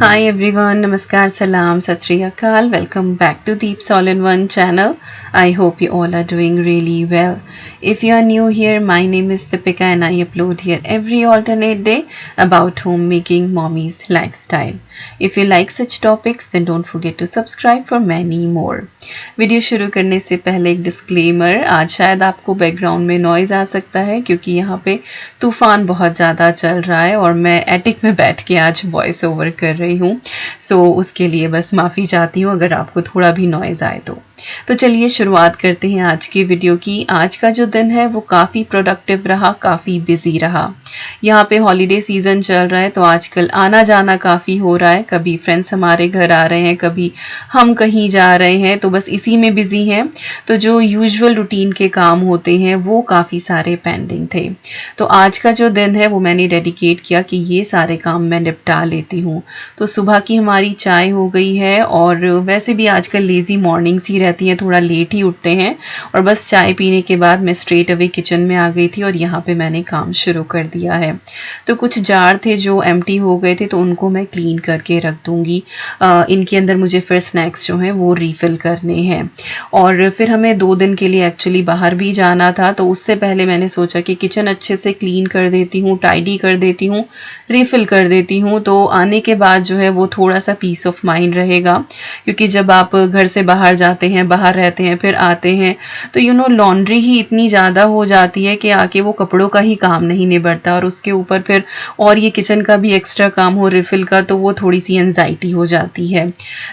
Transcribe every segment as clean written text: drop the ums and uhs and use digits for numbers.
Hi everyone, Namaskar, Salam, Sat Sri Akal. Welcome back to Deep All in One channel. I hope you all are doing really well. If you are new here, my name is Deepika and I upload here every alternate day about homemaking mommy's lifestyle. If you like such topics, then don't forget to subscribe for many more. Video शुरू करने से पहले एक disclaimer, आज शायद आपको background में noise आ सकता है क्योंकि यहाँ पे तूफान बहुत ज़्यादा चल रहा है और मैं एटिक में बैठ के आज वॉइस ओवर कर रही हूँ। सो उसके लिए बस माफ़ी चाहती हूँ अगर आपको थोड़ा भी नॉइज आए तो चलिए शुरुआत करते हैं आज की वीडियो की। आज का जो दिन है वो काफ़ी प्रोडक्टिव रहा, काफ़ी बिजी रहा। यहाँ पे हॉलीडे सीज़न चल रहा है तो आजकल आना जाना काफ़ी हो रहा है। कभी फ्रेंड्स हमारे घर आ रहे हैं, कभी हम कहीं जा रहे हैं, तो बस इसी में बिजी हैं। तो जो यूजुअल रूटीन के काम होते हैं वो काफ़ी सारे पेंडिंग थे। तो आज का जो दिन है वो मैंने डेडिकेट किया कि ये सारे काम मैं निपटा लेती हूँ। तो सुबह की हमारी चाय हो गई है और वैसे भी आजकल लेज़ी मॉर्निंग्स ही रहती हैं, थोड़ा लेट ही उठते हैं और बस चाय पीने के बाद मैं स्ट्रेट अवे किचन में आ गई थी और यहाँ पे मैंने काम शुरू कर दिया है। तो कुछ जार थे जो एम्प्टी हो गए थे तो उनको मैं क्लीन करके रख दूंगी। इनके अंदर मुझे फिर स्नैक्स जो हैं वो रिफ़िल करने हैं और फिर हमें 2 दिन के लिए एक्चुअली बाहर भी जाना था। तो उससे पहले मैंने सोचा कि किचन अच्छे से क्लीन कर देती हूँ, टाइडी कर देती हूँ, रिफ़िल कर देती हूँ। तो आने के बाद जो है वो थोड़ा सा पीस ऑफ माइंड रहेगा, क्योंकि जब आप घर से बाहर जाते हैं, बाहर रहते हैं, फिर आते हैं तो लॉन्ड्री ही इतनी ज़्यादा हो जाती है कि आके वो कपड़ों का ही काम नहीं निबटता और उसके ऊपर फिर और ये किचन का भी एक्स्ट्रा काम हो रिफ़िल का, तो वो थोड़ी सी एंजाइटी हो जाती है।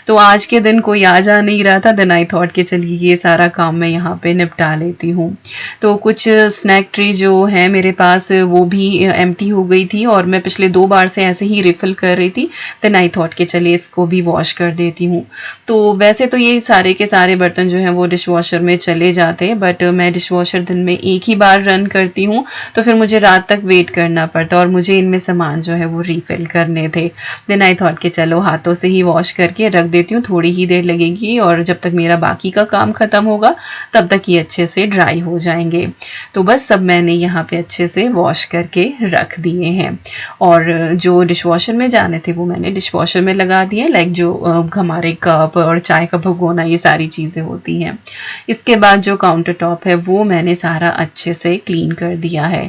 तो आज के दिन कोई आ जा नहीं रहा था, देन आई थॉट कि चलिए ये सारा काम मैं यहाँ पे निपटा लेती हूँ। तो कुछ स्नैक ट्रे जो है मेरे पास वो भी एम्प्टी हो गई थी और मैं पिछले 2 बार से ऐसे ही रिफ़िल कर रही थी। देन आई थॉट कि चलिए इसको भी वॉश कर देती हूँ। तो वैसे तो ये सारे के सारे बर्तन जो हैं वो डिशवॉशर में चले जाते हैं, बट मैं डिशवॉशर दिन में एक ही बार रन करती हूँ, तो फिर मुझे रात तक वेट करना पड़ता और मुझे इनमें सामान जो है वो रिफ़िल करने थे। देन आई थॉट कि चलो हाथों से ही वॉश करके रख देती हूँ, थोड़ी ही देर लगेगी और जब तक मेरा बाकी का काम खत्म होगा तब तक ये अच्छे से ड्राई हो जाएंगे। तो बस सब मैंने यहाँ पे अच्छे से वॉश करके रख दिए हैं और जो डिशवॉशर में जाने थे वो मैंने डिशवॉशर में लगा दिए, लाइक जो हमारे कप और चाय का भगोना, ये सारी चीज़ें होती हैं। इसके बाद जो काउंटर टॉप है वो मैंने सारा अच्छे से क्लीन कर दिया है।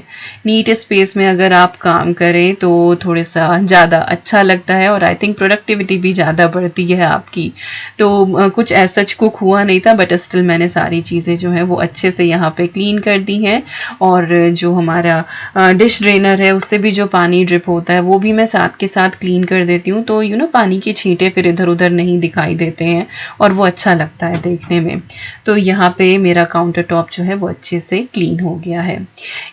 नीट स्पेस में अगर आप काम करें तो थोड़ा सा ज़्यादा अच्छा लगता है और आई थिंक प्रोडक्टिविटी भी ज़्यादा बढ़ती है आपकी। तो कुछ ऐसा कुक हुआ नहीं था, बट स्टिल मैंने सारी चीज़ें जो हैं वो अच्छे से यहाँ पे क्लीन कर दी हैं और जो हमारा डिश ड्रेनर है उससे भी जो पानी ड्रिप होता है वो भी मैं साथ के साथ क्लीन कर देती हूँ। तो पानी के छींटे फिर इधर उधर नहीं दिखाई देते हैं और वो अच्छा लगता है देखने में। तो यहाँ पे मेरा काउंटर टॉप जो है वो अच्छे से क्लीन हो गया है।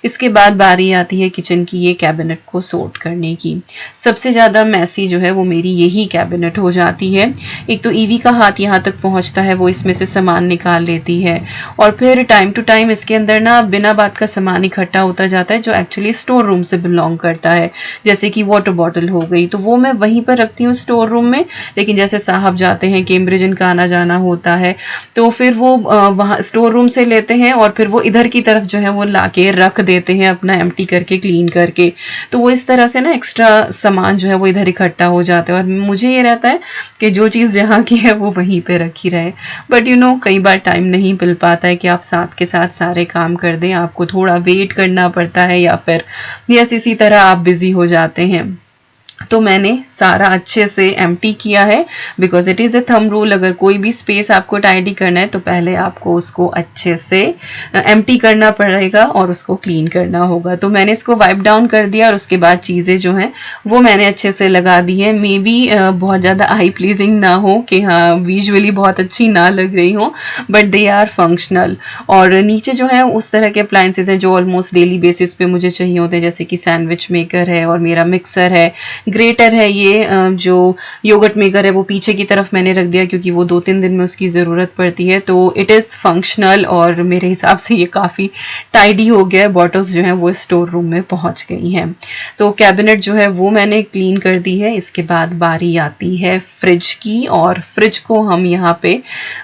इसके बाद बारी आती है किचन की ये कैबिनेट को सॉर्ट करने की। सबसे ज़्यादा मैसी जो है वो मेरी यही कैबिनेट हो जाती है। एक तो ईवी का हाथ यहाँ तक पहुँचता है, वो इसमें से सामान निकाल लेती है और फिर टाइम टू टाइम इसके अंदर ना बिना बात का सामान इकट्ठा होता जाता है जो एक्चुअली स्टोर रूम से बिलोंग करता है। जैसे कि वाटर बॉटल हो गई तो वो मैं वहीं पर रखती हूँ स्टोर रूम में, लेकिन जैसे साहब जाते हैं, कैम्ब्रिज इनका आना जाना होता है, तो फिर वो वहाँ स्टोर रूम से लेते हैं और फिर वो इधर की तरफ जो है वो लाके रख देते हैं अपना एम्प्टी करके, क्लीन करके। तो वो इस तरह से ना एक्स्ट्रा सामान जो है वो इधर इकट्ठा हो जाता है और मुझे ये रहता है कि जो चीज़ जहाँ की है वो वहीं पे रखी रहे। बट कई बार टाइम नहीं मिल पाता है कि आप साथ के साथ सारे काम कर दें, आपको थोड़ा वेट करना पड़ता है या फिर यस इसी तरह आप बिजी हो जाते हैं। तो मैंने सारा अच्छे से एम्प्टी किया है, because it is a thumb rule, अगर कोई भी स्पेस आपको टाइडी करना है तो पहले आपको उसको अच्छे से एम्प्टी करना पड़ेगा और उसको क्लीन करना होगा। तो मैंने इसको वाइप डाउन कर दिया और उसके बाद चीज़ें जो हैं वो मैंने अच्छे से लगा दी है। मे बी बहुत ज़्यादा आई प्लीजिंग ना हो कि हाँ विजुअली बहुत अच्छी ना लग रही हो, बट दे आर फंक्शनल। और नीचे जो है उस तरह के अप्लाइंसेज हैं जो ऑलमोस्ट डेली बेसिस पे मुझे चाहिए होते हैं, जैसे कि सैंडविच मेकर है और मेरा मिक्सर है, ग्रेटर है, ये जो योगर्ट मेकर है वो पीछे की तरफ मैंने रख दिया क्योंकि वो 2-3 दिन में उसकी ज़रूरत पड़ती है। तो इट इज़ फंक्शनल और मेरे हिसाब से ये काफ़ी टाइडी हो गया है। बॉटल्स जो हैं वो स्टोर रूम में पहुंच गई हैं। तो कैबिनेट जो है वो मैंने क्लीन कर दी है। इसके बाद बारी आती है फ्रिज की और फ्रिज को हम यहाँ पे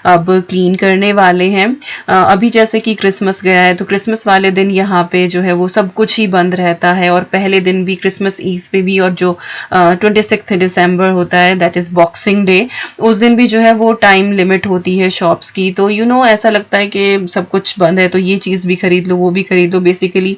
अब क्लीन करने वाले हैं। अभी जैसे कि क्रिसमस गया है तो क्रिसमस वाले दिन यहाँ पे जो है वो सब कुछ ही बंद रहता है और पहले दिन भी क्रिसमस ईव पे भी और जो 26 दिसंबर होता है, दैट इज बॉक्सिंग डे। उस दिन भी जो है वो टाइम लिमिट होती है शॉप्स की, तो ऐसा लगता है कि सब कुछ बंद है तो ये चीज़ भी खरीद लो, वो भी खरीद लो। बेसिकली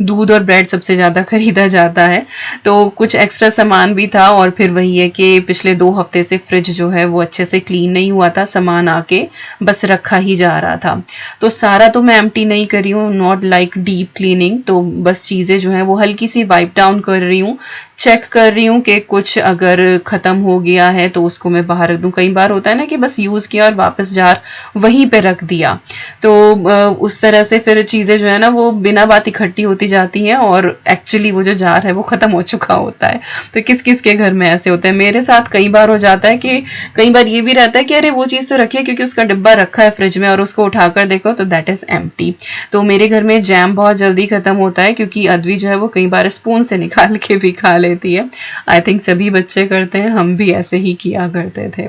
दूध और ब्रेड सबसे ज़्यादा खरीदा जाता है, तो कुछ एक्स्ट्रा सामान भी था। और फिर वही है कि पिछले 2 हफ्ते से फ्रिज जो है वो अच्छे से क्लीन नहीं हुआ था, सामान आके बस रखा ही जा रहा था। तो सारा तो मैं एम्प्टी नहीं कर रही हूँ, नॉट लाइक डीप क्लीनिंग, तो बस चीज़ें जो है वो हल्की सी वाइप डाउन कर रही हूँ, चेक कर रही हूँ कि कुछ अगर खत्म हो गया है तो उसको मैं बाहर रख दूं। कई बार होता है ना कि बस यूज किया और वापस जार वहीं पे रख दिया, तो उस तरह से फिर चीजें जो है ना वो बिना बात इकट्ठी होती जाती हैं और एक्चुअली वो जो जार है वो खत्म हो चुका होता है। तो किस किस के घर में ऐसे होता है? मेरे साथ कई बार हो जाता है कि कई बार ये भी रहता है कि अरे वो चीज तो रखी है क्योंकि उसका डिब्बा रखा है फ्रिज में और उसको उठाकर देखो तो दैट इज एम्प्टी। तो मेरे घर में जैम बहुत जल्दी खत्म होता है क्योंकि अद्वी जो है वो कई बार स्पून से निकाल के भी खा लेती है। आई थिंक सभी बच्चे करते हैं, हम भी ऐसे ही किया करते थे।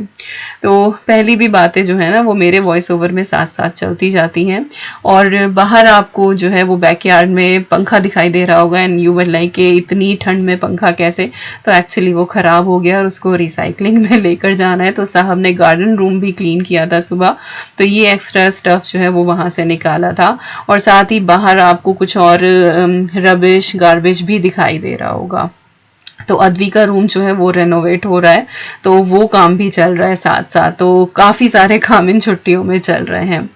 तो पहली भी बातें जो है ना वो मेरे वॉइस ओवर में साथ साथ चलती जाती हैं। और बाहर आपको जो है वो बैकयार्ड में पंखा दिखाई दे रहा होगा एंड यू वर लाइक कि इतनी ठंड में पंखा कैसे? तो एक्चुअली वो खराब हो गया और उसको रिसाइकलिंग में लेकर जाना है। तो साहब ने गार्डन रूम भी क्लीन किया था सुबह, तो ये एक्स्ट्रा स्टफ जो है वो वहां से निकाला था। और साथ ही बाहर आपको कुछ और रबिश गार्बेज भी दिखाई दे रहा होगा। तो अद्वी का रूम जो है वो रेनोवेट हो रहा है, तो वो काम भी चल रहा है साथ साथ। तो काफी सारे काम इन छुट्टियों में चल रहे हैं।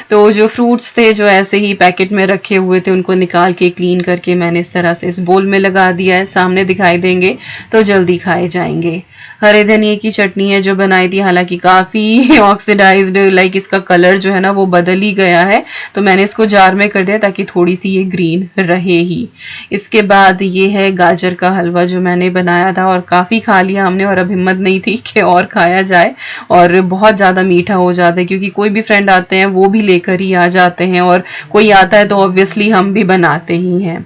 तो जो फ्रूट्स थे जो ऐसे ही पैकेट में रखे हुए थे उनको निकाल के क्लीन करके मैंने इस तरह से इस बोल में लगा दिया है, सामने दिखाई देंगे तो जल्दी खाए जाएंगे। हरे धनिए की चटनी है जो बनाई थी, हालांकि काफी ऑक्सीडाइज्ड, लाइक इसका कलर जो है ना वो बदल ही गया है, तो मैंने इसको जार में कर दिया ताकि थोड़ी सी ये ग्रीन रहे ही। इसके बाद ये है गाजर का हलवा जो मैंने बनाया था और काफी खा लिया हमने, और अब हिम्मत नहीं थी कि और खाया जाए, और बहुत ज्यादा मीठा हो जाता है क्योंकि कोई भी फ्रेंड आते हैं वो भी लेकर ही आ जाते हैं, और कोई आता है तो ऑब्वियसली हम भी बनाते ही हैं।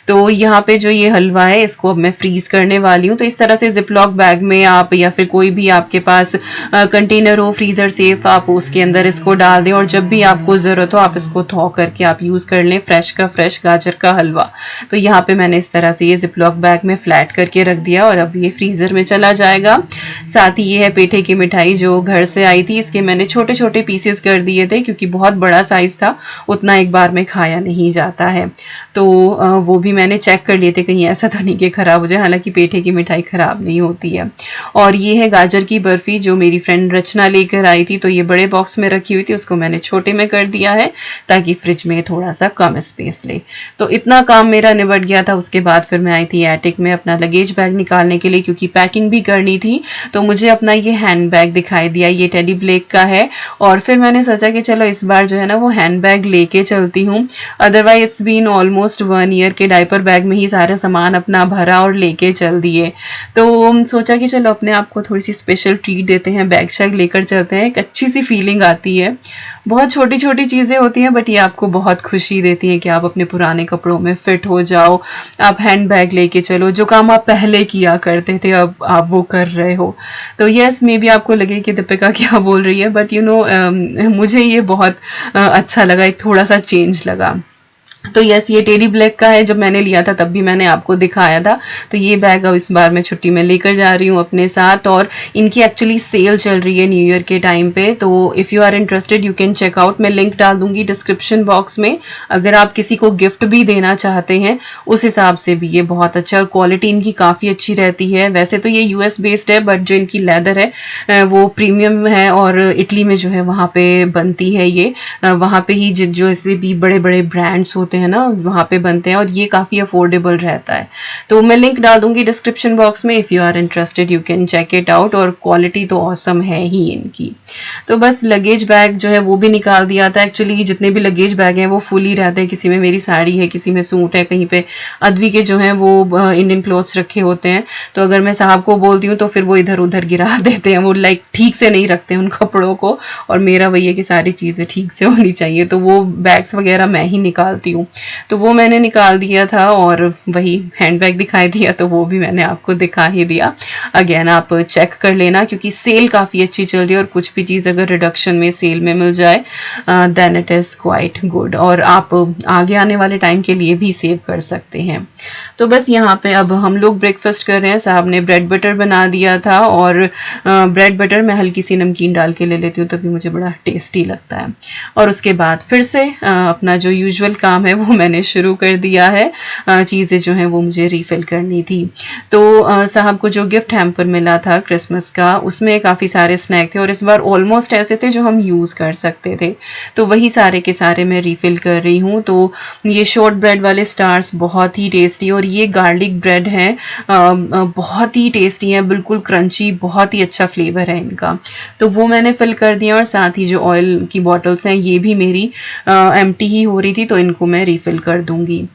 तो यहाँ पे जो ये हलवा है इसको अब मैं फ्रीज करने वाली हूँ। तो इस तरह से जिपलॉक बैग में आप या फिर कोई भी आपके पास कंटेनर हो फ्रीजर सेफ, आप उसके अंदर इसको डाल दें और जब भी आपको जरूरत हो आप इसको थॉ करके आप यूज कर लें। फ्रेश का फ्रेश गाजर का हलवा। तो यहाँ पे मैंने इस तरह से ये जिपलॉक बैग में फ्लैट करके रख दिया और अब ये फ्रीजर में चला जाएगा। साथ ही ये है पेठे की मिठाई जो घर से आई थी, इसके मैंने छोटे छोटे पीसेस कर दिए थे क्योंकि बहुत बड़ा साइज था, उतना एक बार में खाया नहीं जाता है। तो वो भी मैंने चेक कर लिए थे कहीं ऐसा तो नहीं कि खराब हो जाए, हालांकि पेठे की मिठाई खराब नहीं होती है। और ये है गाजर की बर्फी जो मेरी फ्रेंड रचना लेकर आई थी, तो ये बड़े बॉक्स में रखी हुई थी, उसको मैंने छोटे में कर दिया है ताकि फ्रिज में थोड़ा सा कम स्पेस ले। तो इतना काम मेरा निबट गया था। उसके बाद फिर मैं आई थी एटिक में अपना लगेज बैग निकालने के लिए क्योंकि पैकिंग भी करनी थी। तो मुझे अपना ये हैंड बैग दिखाई दिया, ये टेडी ब्लेक का है, और फिर मैंने सोचा कि चलो इस बार जो है ना वो हैंड बैग लेके चलती हूँ। Otherwise it's been almost 1 year के डायपर बैग में ही सारा सामान अपना भरा और लेके चल दिए। तो सोचा कि चलो अपने आप को थोड़ी सी स्पेशल ट्रीट देते हैं, बैग शैग लेकर चलते हैं, एक अच्छी सी फीलिंग आती है। बहुत छोटी छोटी चीजें होती हैं बट ये आपको बहुत खुशी देती हैं कि आप अपने पुराने कपड़ों में फिट हो जाओ, आप हैंड बैग लेके चलो, जो काम आप पहले किया करते थे अब आप वो कर रहे हो। तो यस, मे बी आपको लगे कि दीपिका क्या बोल रही है, बट मुझे ये बहुत अच्छा लगा, एक थोड़ा सा चेंज लगा। तो यस, ये टेडी ब्लैक का है, जब मैंने लिया था तब भी मैंने आपको दिखाया था। तो ये बैग अब इस बार मैं छुट्टी में लेकर जा रही हूँ अपने साथ, और इनकी एक्चुअली सेल चल रही है न्यू ईयर के टाइम पे। तो if you are interested you can check out, मैं लिंक डाल दूंगी डिस्क्रिप्शन बॉक्स में। अगर आप किसी को गिफ्ट भी देना चाहते हैं उस हिसाब से भी ये बहुत अच्छा, और क्वालिटी इनकी काफ़ी अच्छी रहती है। वैसे तो ये यूएस बेस्ड है बट जो इनकी लेदर है वो प्रीमियम है, और इटली में जो है वहाँ पे बनती है ये, वहाँ पे ही जो ऐसे भी बड़े बड़े ब्रांड्स होते हैं ना वहाँ पे बनते हैं, और ये काफी अफोर्डेबल रहता है। तो मैं लिंक डाल दूंगी डिस्क्रिप्शन बॉक्स में, if you are interested you can check it out, और क्वालिटी तो ऑसम है ही इनकी। तो बस लगेज बैग जो है वो भी निकाल दिया था। एक्चुअली जितने भी लगेज बैग हैं वो फुल ही रहते हैं, किसी में मेरी साड़ी है, किसी में सूट है, कहीं पे अद्वी के जो है वो इंडियन क्लोथ्स रखे होते हैं। तो अगर मैं साहब को बोलती हूँ तो फिर वो इधर उधर गिरा देते हैं, वो लाइक ठीक से नहीं रखते उन कपड़ों को, और मेरा वही है कि सारी चीजें ठीक से होनी चाहिए, तो वो बैग्स वगैरह मैं ही निकालती हूँ। हूँ। तो वो मैंने निकाल दिया था और वही हैंडबैग दिखाई दिया, तो वो भी मैंने आपको दिखा ही दिया। अगेन आप चेक कर लेना, क्योंकि सेल काफ़ी अच्छी चल रही है और कुछ भी चीज़ अगर रिडक्शन में सेल में मिल जाए then it is quite good, और आप आगे आने वाले टाइम के लिए भी सेव कर सकते हैं। तो बस यहाँ पे अब हम लोग ब्रेकफास्ट कर रहे हैं। साहब ने ब्रेड बटर बना दिया था, और ब्रेड बटर मैं हल्की सी नमकीन डाल के ले लेती हूँ, तभी मुझे बड़ा टेस्टी लगता है। और उसके बाद फिर से अपना जो यूजुअल काम है वो मैंने शुरू कर दिया है। चीज़ें जो हैं वो मुझे रीफ़िल करनी थी। तो साहब को जो गिफ्ट हैम्पर मिला था क्रिसमस का, उसमें काफ़ी सारे स्नैक थे और इस बार ऑलमोस्ट ऐसे थे जो हम यूज़ कर सकते थे। तो वही सारे के सारे मैं रीफ़िल कर रही हूँ। तो ये शॉर्ट ब्रेड वाले स्टार्स बहुत ही टेस्टी, और ये गार्लिक ब्रेड हैं, बहुत ही टेस्टी हैं, बिल्कुल क्रंची, बहुत ही अच्छा फ्लेवर है इनका। तो वो मैंने फिल कर दिया, और साथ ही जो ऑयल की बॉटल्स हैं ये भी मेरी एम्प्टी ही हो रही थी, तो इनको मैं रिफ़िल कर दूंगी।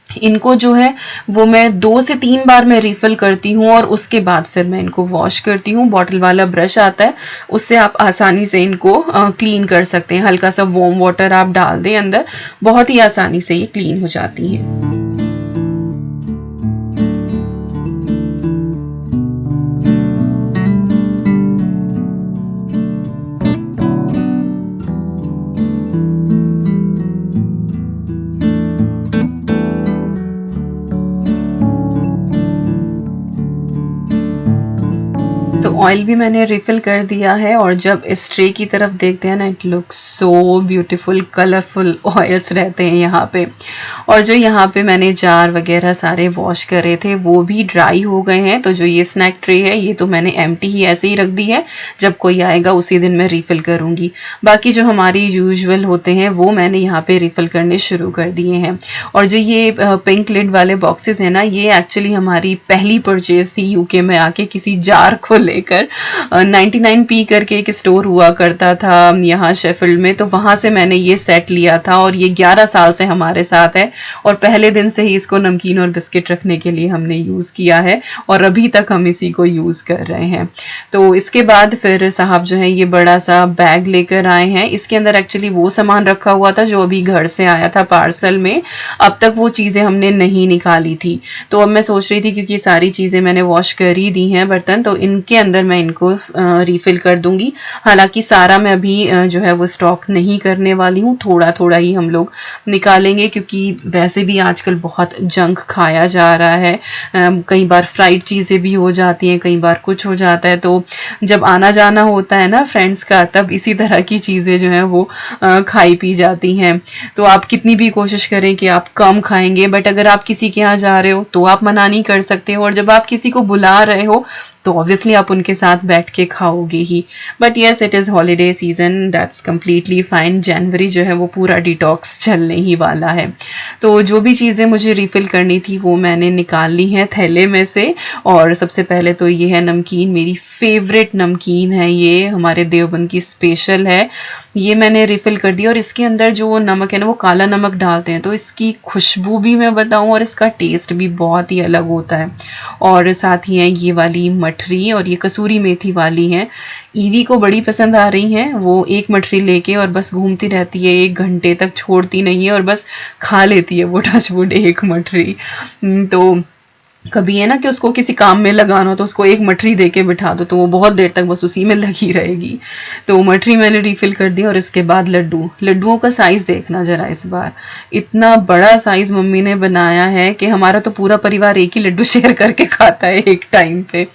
इनको जो है वो मैं 2 से 3 बार मैं रिफ़िल करती हूँ, और उसके बाद फिर मैं इनको वॉश करती हूँ। बॉटल वाला ब्रश आता है, उससे आप आसानी से इनको क्लीन कर सकते हैं। हल्का सा वार्म वाटर आप डाल दें अंदर, बहुत ही आसानी से ये क्लीन हो जाती हैं। तो ऑयल भी मैंने रिफ़िल कर दिया है, और जब इस ट्रे की तरफ देखते हैं ना, it looks so beautiful, colourful oils रहते हैं यहाँ पे। और जो यहाँ पे मैंने जार वगैरह सारे वॉश करे थे वो भी ड्राई हो गए हैं। तो जो ये स्नैक ट्रे है ये तो मैंने एम्प्टी ही ऐसे ही रख दी है, जब कोई आएगा उसी दिन मैं रिफ़िल करूँगी। बाकी जो हमारी यूजुअल होते हैं वो मैंने यहाँ पे रिफ़िल करने शुरू कर दिए हैं। और जो ये पिंक लिड वाले बॉक्सेस हैं ना, ये एक्चुअली हमारी पहली परचेज थी यूके में आके, किसी जार को लेकर। 99p करके एक स्टोर हुआ करता था यहाँ शेफील्ड में, तो वहां से मैंने ये सेट लिया था, और ये 11 साल से हमारे साथ है, और पहले दिन से ही इसको नमकीन और बिस्किट रखने के लिए हमने यूज किया है, और अभी तक हम इसी को यूज कर रहे हैं। तो इसके बाद फिर साहब जो है ये बड़ा सा बैग लेकर आए हैं। इसके अंदर एक्चुअली वो सामान रखा हुआ था जो अभी घर से आया था पार्सल में। अब तक वो चीजें हमने नहीं निकाली थी, तो अब मैं सोच रही थी क्योंकि सारी चीजें मैंने वॉश कर ही दी हैं बर्तन, तो इनके अंदर मैं इनको रिफिल कर दूंगी। हालांकि सारा मैं अभी जो है वो स्टॉक नहीं करने वाली हूँ, थोड़ा थोड़ा ही हम लोग निकालेंगे, क्योंकि वैसे भी आजकल बहुत जंक खाया जा रहा है। कई बार फ्राइड चीजें भी हो जाती हैं, कई बार कुछ हो जाता है, तो जब आना जाना होता है ना फ्रेंड्स का, तब इसी तरह की चीजें जो है वो खाई पी जाती हैं। तो आप कितनी भी कोशिश करें कि आप कम खाएंगे, बट अगर आप किसी के यहाँ जा रहे हो तो आप मना नहीं कर सकते हो, और जब आप किसी को बुला रहे हो तो ऑब्वियसली आप उनके साथ बैठ के खाओगे ही। But yes, it is holiday season, that's completely fine. जनवरी जो है वो पूरा डिटॉक्स चलने ही वाला है। तो जो भी चीज़ें मुझे रिफ़िल करनी थी वो मैंने निकाल ली हैं थैले में से। और सबसे पहले तो ये है नमकीन, मेरी फेवरेट नमकीन है, ये हमारे देवबंद की स्पेशल है। ये मैंने रिफ़िल कर दिया, और इसके अंदर जो नमक है ना वो काला नमक डालते हैं, तो इसकी खुशबू भी मैं बताऊं और इसका टेस्ट भी बहुत ही अलग होता है। और साथ ही है ये वाली मठरी, और ये कसूरी मेथी वाली है। ईवी को बड़ी पसंद आ रही हैं, वो एक मठरी लेके और बस घूमती रहती है, 1 घंटे तक छोड़ती नहीं है, और बस खा लेती है वो टचवुड एक मठरी। तो कभी है ना कि उसको किसी काम में लगाना हो तो उसको एक मठरी दे के बिठा दो, तो वो बहुत देर तक बस उसी में लगी रहेगी। तो मठरी मैंने रिफिल कर दी, और इसके बाद लड्डुओं का साइज देखना जरा इस बार, इतना बड़ा साइज मम्मी ने बनाया है कि हमारा तो पूरा परिवार एक ही लड्डू शेयर करके खाता है एक टाइम पे।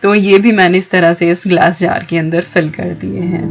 तो ये भी मैंने इस तरह से इस ग्लास जार के अंदर फिल कर दिए हैं।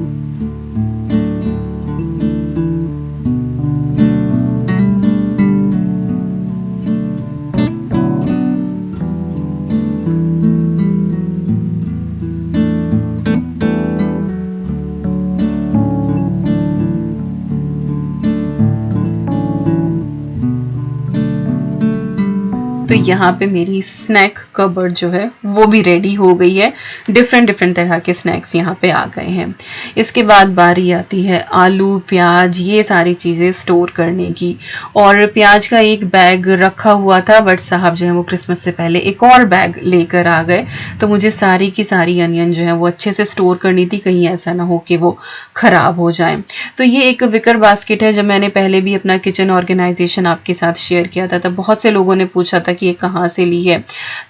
तो यहाँ पे मेरी स्नैक कबर्ड जो है वो भी रेडी हो गई है। डिफरेंट डिफरेंट तरह के स्नैक्स यहाँ पे आ गए हैं। इसके बाद बारी आती है आलू, प्याज, ये सारी चीज़ें स्टोर करने की। और प्याज का एक बैग रखा हुआ था, बट साहब जो है वो क्रिसमस से पहले एक और बैग लेकर आ गए, तो मुझे सारी की सारी अनियन जो है वो अच्छे से स्टोर करनी थी, कहीं ऐसा ना हो कि वो खराब हो जाए। तो ये एक विकर बास्केट है। जब मैंने पहले भी अपना किचन ऑर्गेनाइजेशन आपके साथ शेयर किया था, तब बहुत से लोगों ने पूछा था कि ये कहाँ से ली है।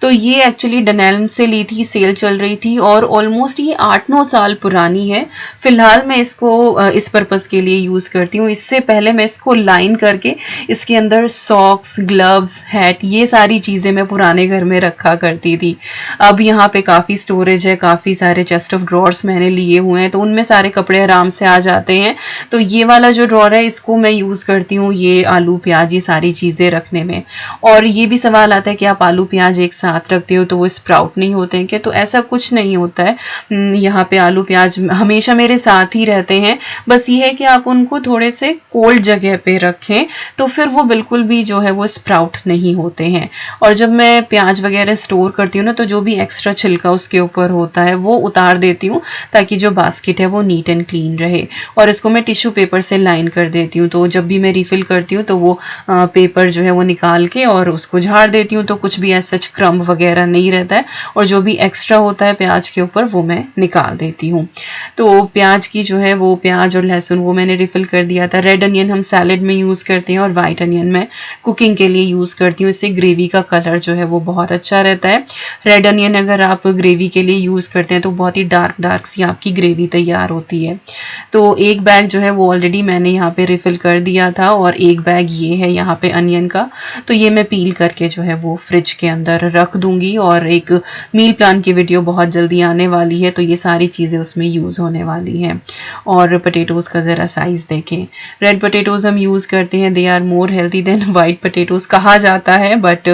तो ये एक्चुअली डनेल्म से ली थी, सेल चल रही थी, और ऑलमोस्ट ये 8-9 साल पुरानी है। फिलहाल मैं इसको इस पर्पस के लिए यूज करती हूँ। इससे पहले मैं इसको लाइन करके इसके अंदर सॉक्स, ग्लव्स, हैट, ये सारी चीजें मैं पुराने घर में रखा करती थी। अब यहाँ पे काफी स्टोरेज है, काफी सारे चेस्ट ऑफ ड्रॉर्स मैंने लिए हुए हैं, तो उनमें सारे कपड़े आराम से आ जाते हैं। तो ये वाला जो ड्रॉर है इसको मैं यूज करती हूँ ये आलू, प्याज, ये सारी चीजें रखने में। और ये भी सवाल आता है कि आप आलू, प्याज एक साथ रखते हो तो वो स्प्राउट नहीं होते हैं क्या? तो ऐसा कुछ नहीं होता है। यहाँ पे आलू, प्याज हमेशा मेरे साथ ही रहते हैं। बस ये है कि आप उनको थोड़े से कोल्ड जगह पे रखें, तो फिर वो बिल्कुल भी जो है वो स्प्राउट नहीं होते हैं। और जब मैं प्याज वगैरह स्टोर करती हूँ ना, तो जो भी एक्स्ट्रा छिलका उसके ऊपर होता है वो उतार देती हूँ, ताकि जो बास्केट है वो नीट एंड क्लीन रहे। और इसको मैं टिश्यू पेपर से लाइन कर देती हूँ, तो जब भी मैं रिफिल करती हूँ तो वो पेपर जो है वो निकाल के और उसको झाड़ देती हूँ, तो कुछ भी ऐसा क्रम्ब वगैरह नहीं रहता है। और जो भी एक्स्ट्रा होता है प्याज के ऊपर वो मैं निकाल देती हूँ। तो प्याज की जो है वो, प्याज और लहसुन वो मैंने रिफिल कर दिया था। रेड अनियन हम सैलेड में यूज करते हैं, और व्हाइट अनियन मैं कुकिंग के लिए यूज करती हूँ। इससे ग्रेवी का कलर जो है वो बहुत अच्छा रहता है। रेड अनियन अगर आप ग्रेवी के लिए यूज करते हैं तो बहुत ही डार्क डार्क सी आपकी ग्रेवी तैयार होती है। तो एक बैग जो है वो ऑलरेडी मैंने यहाँ पे रिफिल कर दिया था, और एक बैग ये है यहाँ पे अनियन का। तो ये मैं पील करके जो है वो फ्रिज के अंदर रख दूंगी। और एक मील प्लान की वीडियो बहुत जल्दी आने वाली है, तो ये सारी चीजें उसमें यूज होने वाली हैं। और पोटैटोज का जरा साइज देखें। रेड पोटैटोज हम यूज करते हैं, they are more healthy than white potatoes कहा जाता है, बट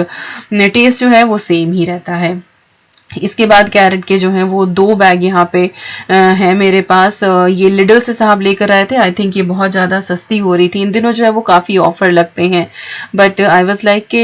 टेस्ट जो है वो सेम ही रहता है। इसके बाद कैरेट के जो हैं वो 2 बैग यहाँ पे हैं मेरे पास। ये लिडल से साहब लेकर आए थे। आई थिंक ये बहुत ज़्यादा सस्ती हो रही थी। इन दिनों जो है वो काफ़ी ऑफर लगते हैं, बट आई वाज लाइक के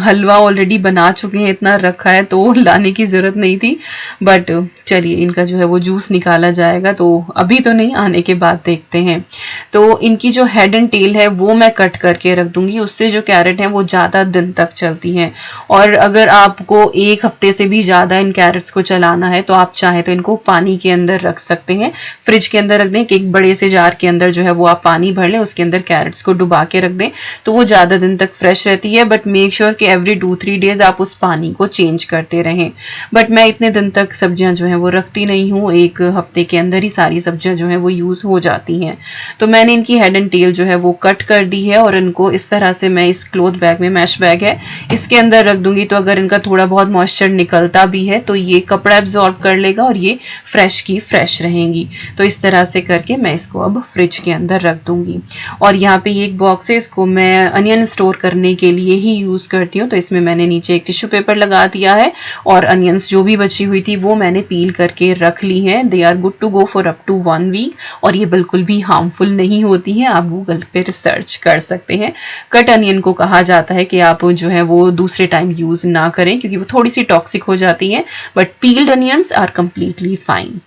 हलवा ऑलरेडी बना चुके हैं, इतना रखा है तो लाने की ज़रूरत नहीं थी। बट चलिए इनका जो है वो जूस निकाला जाएगा, तो अभी तो नहीं, आने के बाद देखते हैं। तो इनकी जो हेड एंड टेल है वो मैं कट करके रख दूंगी, उससे जो कैरेट है वो ज़्यादा दिन तक चलती हैं। और अगर आपको 1 हफ्ते से भी ज़्यादा इन कैरेट्स को चलाना है तो आप चाहे तो इनको पानी के अंदर रख सकते हैं, फ्रिज के अंदर रख दें। एक बड़े से जार के अंदर जो है वो आप पानी भर लें, उसके अंदर कैरेट्स को डुबा के रख दें, तो वो ज़्यादा दिन तक फ्रेश रहती है। बट मेक श्योर कि एवरी 2-3 डेज आप उस पानी को चेंज करते रहें। बट मैं इतने दिन तक सब्जियां जो है वो रखती नहीं हूँ, 1 हफ्ते के अंदर ही सारी सब्जियां जो है वो यूज हो जाती हैं। तो मैंने इनकी हेड एंड टेल जो है वो कट कर दी है, और इनको इस तरह से मैं इस क्लोथ बैग में, मैश बैग है, इसके अंदर रख दूंगी। तो अगर इनका थोड़ा बहुत मॉइस्चर निकलता भी है तो ये कपड़ा एब्जॉर्ब कर लेगा, और ये फ्रेश की फ्रेश रहेंगी। तो इस तरह से करके मैं इसको अब फ्रिज के अंदर रख दूंगी। और यहाँ पे ये एक बॉक्स है, इसको मैं अनियन स्टोर करने के लिए ही यूज करती हूँ। तो इसमें मैंने नीचे एक टिश्यू पेपर लगा दिया है, और अनियंस जो भी बची हुई थी वो मैंने पील करके रख ली हैं। They are good to go for up to 1 week, और ये बिल्कुल भी हार्मफुल नहीं होती हैं। आप गूगल पे रिसर्च कर सकते हैं। कट अनियन को कहा जाता है कि आप जो है वो दूसरे टाइम यूज ना करें, क्योंकि वो थोड़ी सी टॉक्सिक हो जाती हैं, but peeled onions are completely fine.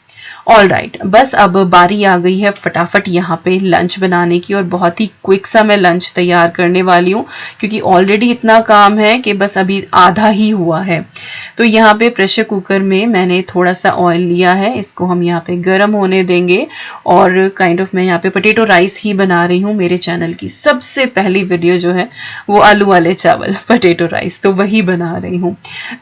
All right, बस अब बारी आ गई है फटाफट यहाँ पे लंच बनाने की, और बहुत ही क्विक सा मैं लंच तैयार करने वाली हूँ, क्योंकि ऑलरेडी इतना काम है कि बस अभी आधा ही हुआ है। तो यहाँ पे प्रेशर कुकर में मैंने थोड़ा सा ऑयल लिया है, इसको हम यहाँ पे गर्म होने देंगे। और काइंड ऑफ मैं यहाँ पे पोटैटो राइस ही बना रही हूँ। मेरे चैनल की सबसे पहली वीडियो जो है वो आलू वाले चावल, पोटैटो राइस, तो वही बना रही हूँ।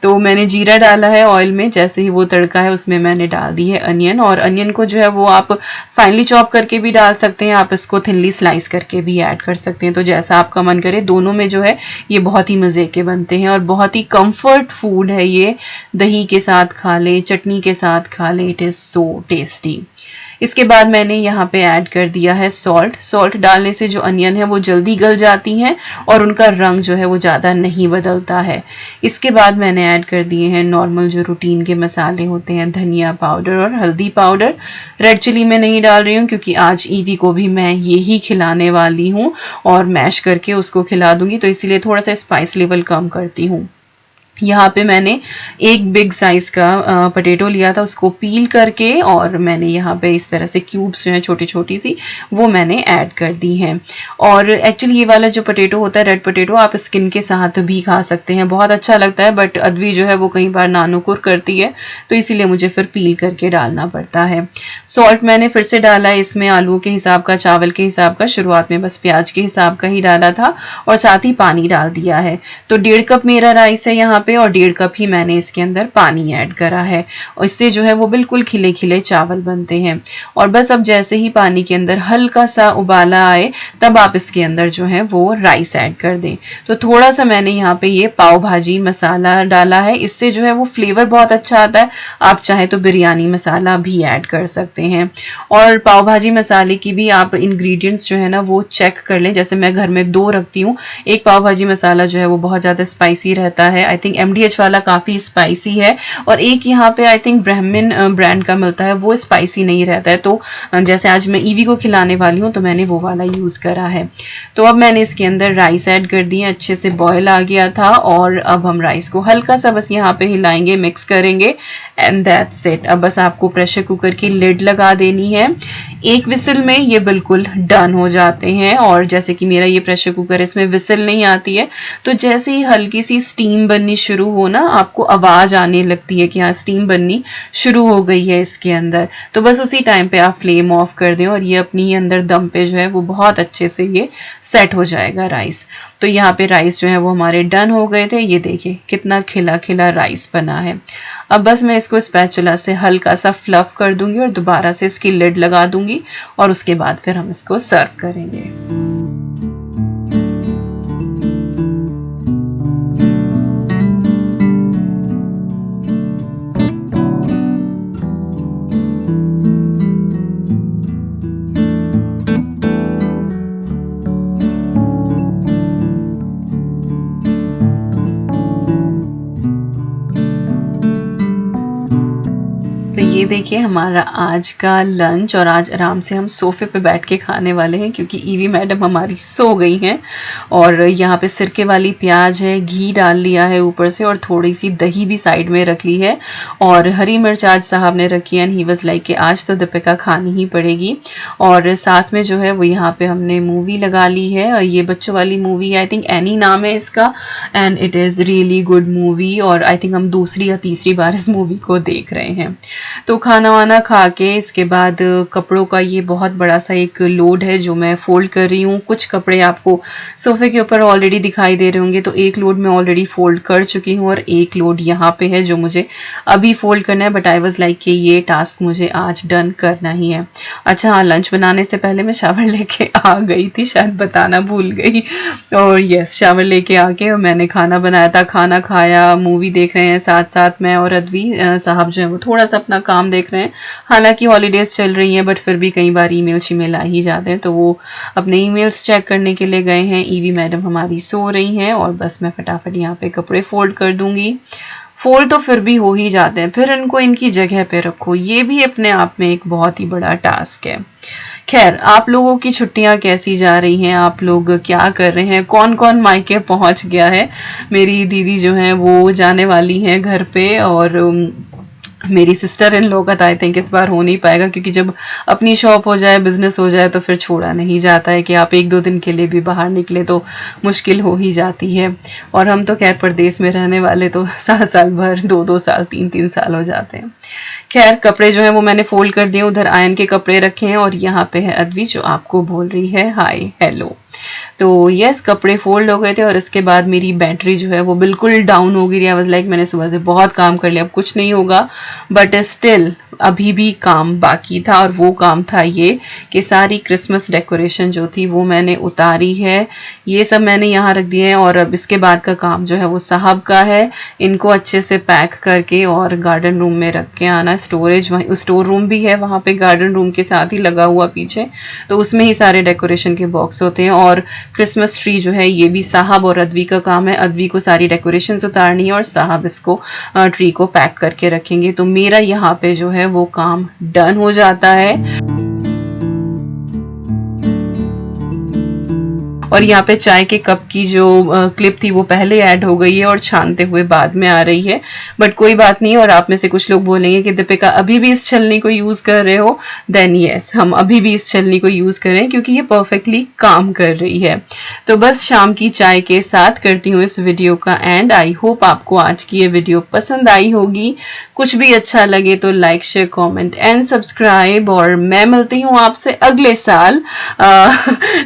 तो मैंने जीरा डाला है ऑयल में, जैसे ही वो तड़का है उसमें मैंने डाल दी है अनियन। और अनियन को जो है वो आप फाइनली चॉप करके भी डाल सकते हैं, आप इसको थिनली स्लाइस करके भी ऐड कर सकते हैं, तो जैसा आपका मन करे। दोनों में जो है ये बहुत ही मजे के बनते हैं, और बहुत ही कंफर्ट फूड है ये। दही के साथ खा ले, चटनी के साथ खा ले, इट इज सो टेस्टी। इसके बाद मैंने यहाँ पे ऐड कर दिया है सॉल्ट। सॉल्ट डालने से जो अनियन है वो जल्दी गल जाती हैं, और उनका रंग जो है वो ज़्यादा नहीं बदलता है। इसके बाद मैंने ऐड कर दिए हैं नॉर्मल जो रूटीन के मसाले होते हैं, धनिया पाउडर और हल्दी पाउडर। रेड चिली मैं नहीं डाल रही हूँ, क्योंकि आज ईवी को भी मैं ये ही खिलाने वाली हूँ, और मैश करके उसको खिला दूंगी, तो इसीलिए थोड़ा सा स्पाइस लेवल कम करती हूँ। यहाँ पे मैंने एक बिग साइज का पोटैटो लिया था, उसको पील करके और मैंने यहाँ पे इस तरह से क्यूब्स जो हैं छोटी छोटी सी, वो मैंने ऐड कर दी हैं। और एक्चुअली ये वाला जो पोटैटो होता है, रेड पोटैटो, आप स्किन के साथ भी खा सकते हैं, बहुत अच्छा लगता है। बट अदवी जो है वो कई बार नानुकुर करती है, तो इसीलिए मुझे फिर पील करके डालना पड़ता है। सॉल्ट मैंने फिर से डाला है इसमें, आलू के हिसाब का, चावल के हिसाब का, शुरुआत में बस प्याज के हिसाब का ही डाला था, और साथ ही पानी डाल दिया है। तो 1.5 कप मेरा राइस है यहाँ पे, और 1.5 कप ही मैंने इसके अंदर पानी ऐड करा है, और इससे जो है वो बिल्कुल खिले खिले चावल बनते हैं। और बस अब जैसे ही पानी के अंदर हल्का सा उबाला आए, तब आप इसके अंदर जो है वो राइस ऐड कर दें। तो थोड़ा सा मैंने यहाँ पे ये पाव भाजी मसाला डाला है, इससे जो है वो फ्लेवर बहुत अच्छा आता है। आप चाहे तो बिरयानी मसाला भी ऐड कर सकते हैं। और पाव भाजी मसाले की भी आप इंग्रेडिएंट्स जो है ना वो चेक कर लें, जैसे मैं घर में 2 रखती हूँ। एक पाव भाजी मसाला जो है वो बहुत ज़्यादा स्पाइसी रहता है, आई थिंक MDH वाला काफ़ी स्पाइसी है, और एक यहाँ पे आई थिंक ब्राह्मण ब्रांड का मिलता है, वो स्पाइसी नहीं रहता है। तो जैसे आज मैं ईवी को खिलाने वाली हूँ, तो मैंने वो वाला यूज़ करा है। तो अब मैंने इसके अंदर राइस ऐड कर दिए, अच्छे से बॉयल आ गया था, और अब हम राइस को हल्का सा बस यहाँ पे हिलाएंगे, मिक्स करेंगे, एंड दैट्स इट। अब बस आपको प्रेशर कुकर की लिड लगा देनी है। एक विसल में ये बिल्कुल डन हो जाते हैं। और जैसे कि मेरा ये प्रेशर कुकर, इसमें विसल नहीं आती है, तो जैसे ही हल्की सी स्टीम बननी शुरू हो ना, आपको आवाज आने लगती है कि हाँ स्टीम बननी शुरू हो गई है इसके अंदर, तो बस उसी टाइम पे आप फ्लेम ऑफ कर दें, और ये अपनी अंदर दम पे जो है वो बहुत अच्छे से ये सेट हो जाएगा राइस। तो यहाँ पे राइस जो है वो हमारे डन हो गए थे। ये देखिए कितना खिला खिला राइस बना है। अब बस मैं इसको स्पैचुला से हल्का सा फ्लफ कर दूंगी, और दोबारा से इसकी लिड लगा दूंगी, और उसके बाद फिर हम इसको सर्व करेंगे। तो ये देखिए हमारा आज का लंच, और आज आराम से हम सोफे पे बैठ के खाने वाले हैं, क्योंकि ईवी मैडम हमारी सो गई हैं। और यहाँ पे सिरके वाली प्याज है, घी डाल लिया है ऊपर से, और थोड़ी सी दही भी साइड में रख ली है, और हरी मिर्च आज साहब ने रखी है, एंड ही वाज लाइक कि आज तो दीपिका खानी ही पड़ेगी। और साथ में जो है वो यहाँ पे हमने मूवी लगा ली है, और ये बच्चों वाली मूवी है, आई थिंक एनी नाम है इसका, and it is really good movie, और आई थिंक हम दूसरी या तीसरी बार इस मूवी को देख रहे हैं। तो खाना वाना खा के इसके बाद कपड़ों का ये बहुत बड़ा सा एक लोड है जो मैं फोल्ड कर रही हूँ। कुछ कपड़े आपको सोफे के ऊपर ऑलरेडी दिखाई दे रहे होंगे, तो एक लोड मैं ऑलरेडी फोल्ड कर चुकी हूँ, और एक लोड यहाँ पे है जो मुझे अभी फोल्ड करना है, बट आई वाज लाइक कि ये टास्क मुझे आज डन करना ही है। अच्छा हाँ, लंच बनाने से पहले मैं शावर लेके आ गई थी, शायद बताना भूल गई। और यस, शावर लेके आके मैंने खाना बनाया था, खाना खाया, मूवी देख रहे हैं साथ साथ मैं और अदवी साहब जो है वो थोड़ा सा अपना काम देख रहे हैं। हालांकि हॉलीडेज चल रही हैं, बट फिर भी कई बार ईमेल शीमेल आ ही जाते हैं, तो वो अपने ईमेल्स चेक करने के लिए गए हैं। ईवी मैडम हमारी सो रही हैं, और बस मैं फटाफट यहाँ पे कपड़े फोल्ड कर दूंगी। फोल्ड तो फिर भी हो ही जाते हैं, फिर इनको इनकी जगह पे रखो, ये भी अपने आप में एक बहुत ही बड़ा टास्क है। खैर, आप लोगों की छुट्टियां कैसी जा रही हैं? आप लोग क्या कर रहे हैं? कौन कौन मायके पहुंच गया है? मेरी दीदी जो है वो जाने वाली हैं घर पे, और मेरी सिस्टर इन लॉ का तो आई थिंक इस बार हो नहीं पाएगा, क्योंकि जब अपनी शॉप हो जाए, बिजनेस हो जाए, तो फिर छोड़ा नहीं जाता है कि आप 1-2 दिन के लिए भी बाहर निकले तो मुश्किल हो ही जाती है। और हम तो खैर परदेश में रहने वाले तो साल भर, 2-2 साल, 3-3 साल हो जाते हैं। खैर, कपड़े जो है वो मैंने फोल्ड कर दिए, उधर आयन के कपड़े रखे हैं, और यहाँ पे है अद्वी जो आपको बोल रही है हाय हेलो। तो यस, कपड़े फोल्ड हो गए थे, और इसके बाद मेरी बैटरी जो है वो बिल्कुल डाउन हो गई। आई वाज लाइक मैंने सुबह से बहुत काम कर लिया, अब कुछ नहीं होगा, बट स्टिल अभी भी काम बाकी था, और वो काम था ये कि सारी क्रिसमस डेकोरेशन जो थी वो मैंने उतारी है, ये सब मैंने यहाँ रख दिए हैं। और अब इसके बाद का काम जो है वो साहब का है, इनको अच्छे से पैक करके और गार्डन रूम में रख के आना। स्टोरेज वहीं, स्टोर रूम भी है वहाँ पे गार्डन रूम के साथ ही लगा हुआ पीछे, तो उसमें ही सारे डेकोरेशन के बॉक्स होते हैं। और क्रिसमस ट्री जो है ये भी साहब और अद्वी का काम है, अद्वी को सारी डेकोरेशन उतारनी है, और साहब इसको ट्री को पैक करके रखेंगे। तो मेरा यहाँ पे जो है वो काम डन हो जाता है। और यहाँ पे चाय के कप की जो क्लिप थी वो पहले ऐड हो गई है और छानते हुए बाद में आ रही है, बट कोई बात नहीं। और आप में से कुछ लोग बोलेंगे कि दीपिका अभी भी इस छलनी को यूज कर रहे हो, देन यस, हम अभी भी इस छलनी को यूज कर रहे हैं क्योंकि ये परफेक्टली काम कर रही है। तो बस शाम की चाय के साथ करती हूँ इस वीडियो का एंड। आई होप आपको आज की ये वीडियो पसंद आई होगी। कुछ भी अच्छा लगे तो like share comment and subscribe, और मैं मिलती हूँ आपसे अगले साल।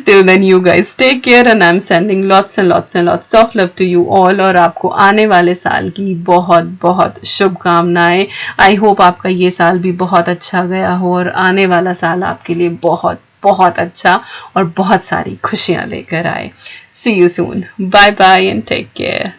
Till then you guys take care and I am sending lots and lots and lots of love to you all, और आपको आने वाले साल की बहुत बहुत शुभकामनाएं। आई होप आपका ये साल भी बहुत अच्छा गया हो और आने वाला साल आपके लिए बहुत बहुत अच्छा और बहुत सारी खुशियां लेकर आए। See you soon, bye bye and take care.